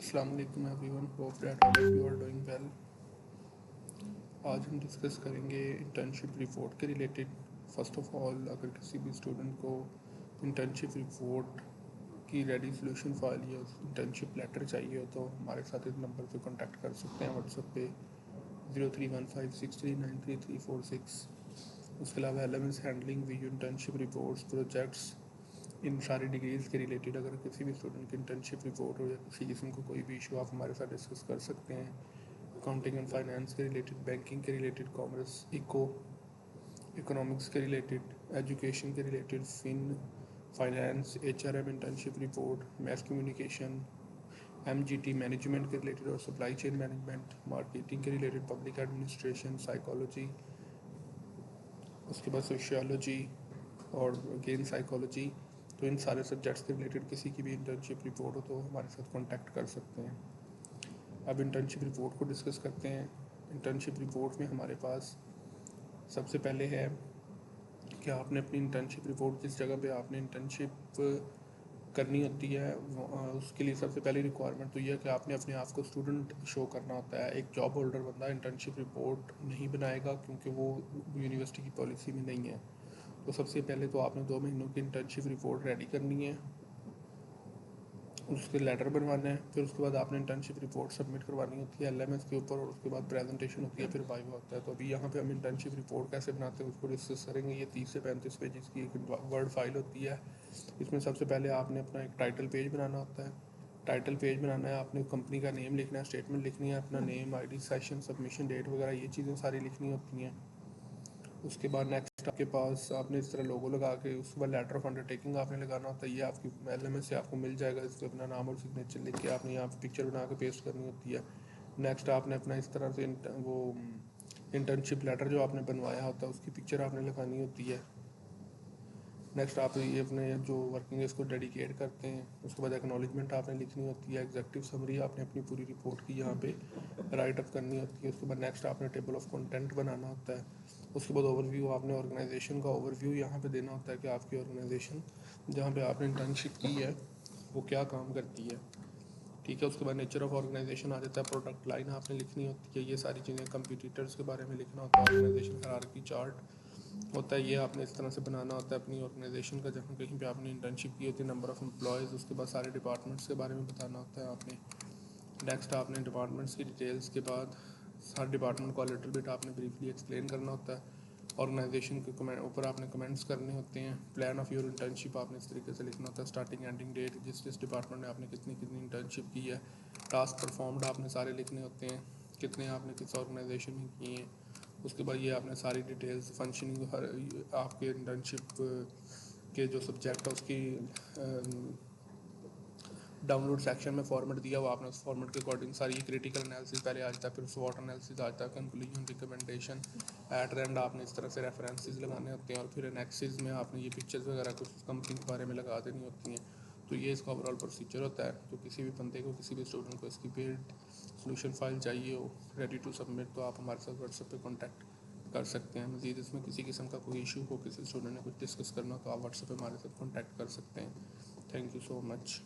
अस्सलाम वालेकुम everyone, hope that all of you are doing well. आज हम डिस्कस करेंगे इंटर्नशिप रिपोर्ट के रिलेटेड। फर्स्ट ऑफ ऑल, अगर किसी भी स्टूडेंट को इंटर्नशिप रिपोर्ट की रेडी सोल्यूशन फाइल या इंटर्नशिप लेटर चाहिए हो तो हमारे साथ इस नंबर पे कांटेक्ट कर सकते हैं व्हाट्सएप पे 0315639346। उसके अलावा LMS handling video internship reports projects in सारी डिग्रीज़ के रिलेटेड अगर किसी भी स्टूडेंट की इंटर्नशिप रिपोर्ट हो या किसी किस्म को कोई भी इशू आप हमारे साथ डिस्कस कर सकते हैं। अकाउंटिंग एंड फाइनेंस के रिलेटेड, बैंकिंग के रिलेटेड, कॉमर्स, इकोनॉमिक्स के रिलेटेड, एजुकेशन के related, finance, HRM internship report, mess communication, MGT management के रिलेटेड और सप्लाई चेन मैनेजमेंट, मार्केटिंग के रिलेटेड, पब्लिक एडमिनिस्ट्रेशन, साइकोलॉजी, उसके बाद सोशियोलॉजी और अगेन साइकोलॉजी। तो इन सारे सब्जेक्ट्स के रिलेटेड किसी की भी इंटर्नशिप रिपोर्ट हो तो हमारे साथ कांटेक्ट कर सकते हैं। अब इंटर्नशिप रिपोर्ट को डिस्कस करते हैं। इंटर्नशिप रिपोर्ट में हमारे पास सबसे पहले है कि आपने अपनी इंटर्नशिप रिपोर्ट जिस जगह पे आपने इंटर्नशिप करनी होती है उसके लिए सबसे पहली रिक्वायरमेंट तो यह है कि आपने अपने आप को स्टूडेंट शो करना होता है। एक जॉब होल्डर बंदा इंटर्नशिप रिपोर्ट नहीं बनाएगा क्योंकि वो यूनिवर्सिटी की पॉलिसी में नहीं है। तो सबसे पहले तो आपने 2 महीनों की इंटर्नशिप रिपोर्ट रेडी करनी है, उसके लेटर बनवाना है, फिर उसके बाद आपने इंटर्नशिप रिपोर्ट सबमिट करवानी होती है LMS के ऊपर और उसके बाद प्रेजेंटेशन होती है, फिर वाइवा होता है। तो अभी यहाँ पे हम इंटर्नशिप रिपोर्ट कैसे बनाते हैं उसको डिस्कस करेंगे। ये 30 से 35 पेजेस की एक वर्ड फाइल होती है। इसमें सबसे पहले आपने अपना एक टाइटल पेज बनाना होता है। टाइटल पेज बनाना है, आपने कंपनी का नेम लिखना है, स्टेटमेंट लिखनी है, अपना name, ID, session, submission date वगैरह ये चीज़ें सारी लिखनी होती हैं। उसके बाद नेक्स्ट आपके पास आपने इस तरह लोगो लगा के उसके बाद लेटर ऑफ अंडरटेकिंग आपने लगाना होता है। ये आपकी LMS से आपको मिल जाएगा। इस पर अपना नाम और सिग्नेचर लिख के आपने यहाँ पे पिक्चर बना के पेस्ट करनी होती है। नेक्स्ट आपने अपना इस तरह से वो इंटर्नशिप लेटर जो आपने बनवाया होता है उसकी पिक्चर आपने लगानी होती है। नेक्स्ट आप ये अपने जो वर्किंग है इसको डेडिकेट करते हैं। उसके बाद एक्नॉलेजमेंट आपने लिखनी होती है। एग्जेक्टिव समरी आपने अपनी पूरी रिपोर्ट की यहाँ पे राइट अप करनी होती है। उसके बाद नेक्स्ट आपने टेबल ऑफ कंटेंट बनाना होता है। उसके बाद ओवरव्यू आपने ऑर्गेनाइजेशन का ओवरव्यू यहाँ पे देना होता है कि आपकी ऑर्गेनाइजेशन जहाँ पे आपने इंटर्नशिप की है वो क्या काम करती है। ठीक है, उसके बाद नेचर ऑफ ऑर्गेनाइजेशन आ जाता है। प्रोडक्ट लाइन आपने लिखनी होती है, ये सारी चीज़ें। कंपटीटर्स के बारे में लिखना होता है। ऑर्गेनाइजेशन हायरार्की चार्ट होता है, ये आपने इस तरह से बनाना होता है अपनी ऑर्गेनाइजेशन का जहाँ कहीं पे आपने इंटर्नशिप की होती है। नंबर ऑफ़ एम्प्लॉयज़, उसके बाद सारे डिपार्टमेंट्स के बारे में बताना होता है आपने। नेक्स्ट आपने डिपार्टमेंट्स की डिटेल्स के बाद हर डिपार्टमेंट को लिटिल बिट आपने ब्रीफली एक्सप्लेन करना होता है। ऑर्गेनाइजेशन के ऊपर आपने कमेंट्स करने होते हैं। प्लान ऑफ योर इंटर्नशिप आपने इस तरीके से लिखना होता है। स्टार्टिंग एंडिंग डेट, जिस डिपार्टमेंट में आपने कितनी कितनी इंटर्नशिप की है। टास्क परफॉर्म्ड आपने सारे लिखने होते हैं, कितने आपने किस ऑर्गेनाइजेशन में किए हैं। उसके बाद ये आपने सारी डिटेल्स फंक्शनिंग हर आपके इंटर्नशिप के जो सब्जेक्ट है उसकी डाउनलोड सेक्शन में फॉर्मेट दिया हुआ आपने उस फॉर्मेट के अकॉर्डिंग सारी क्रिटिकल एनालिसिस पहले आ जाता है, फिर स्वॉट एनालिसिस आ जाता है, conclusion, recommendation, at the end आपने इस तरह से रेफरेंसेस लगाने होते हैं और फिर एनेक्सिस में आपने ये पिक्चर्स वगैरह कुछ कंपनी के बारे में लगा देनी होती हैं। तो ये इसका ओवरऑल प्रोसीजर होता है। तो किसी भी बंदे को, किसी भी स्टूडेंट को इसकी बिल्ड सोल्यूशन फाइल चाहिए हो रेडी टू सबमिट तो आप हमारे साथ व्हाट्सएप पे कांटेक्ट कर सकते हैं। मज़ीद इसमें किसी किस्म का कोई इशू हो, किसी स्टूडेंट ने कुछ डिस्कस करना हो तो आप व्हाट्सएप पे हमारे साथ कांटेक्ट कर सकते हैं। Thank you so much.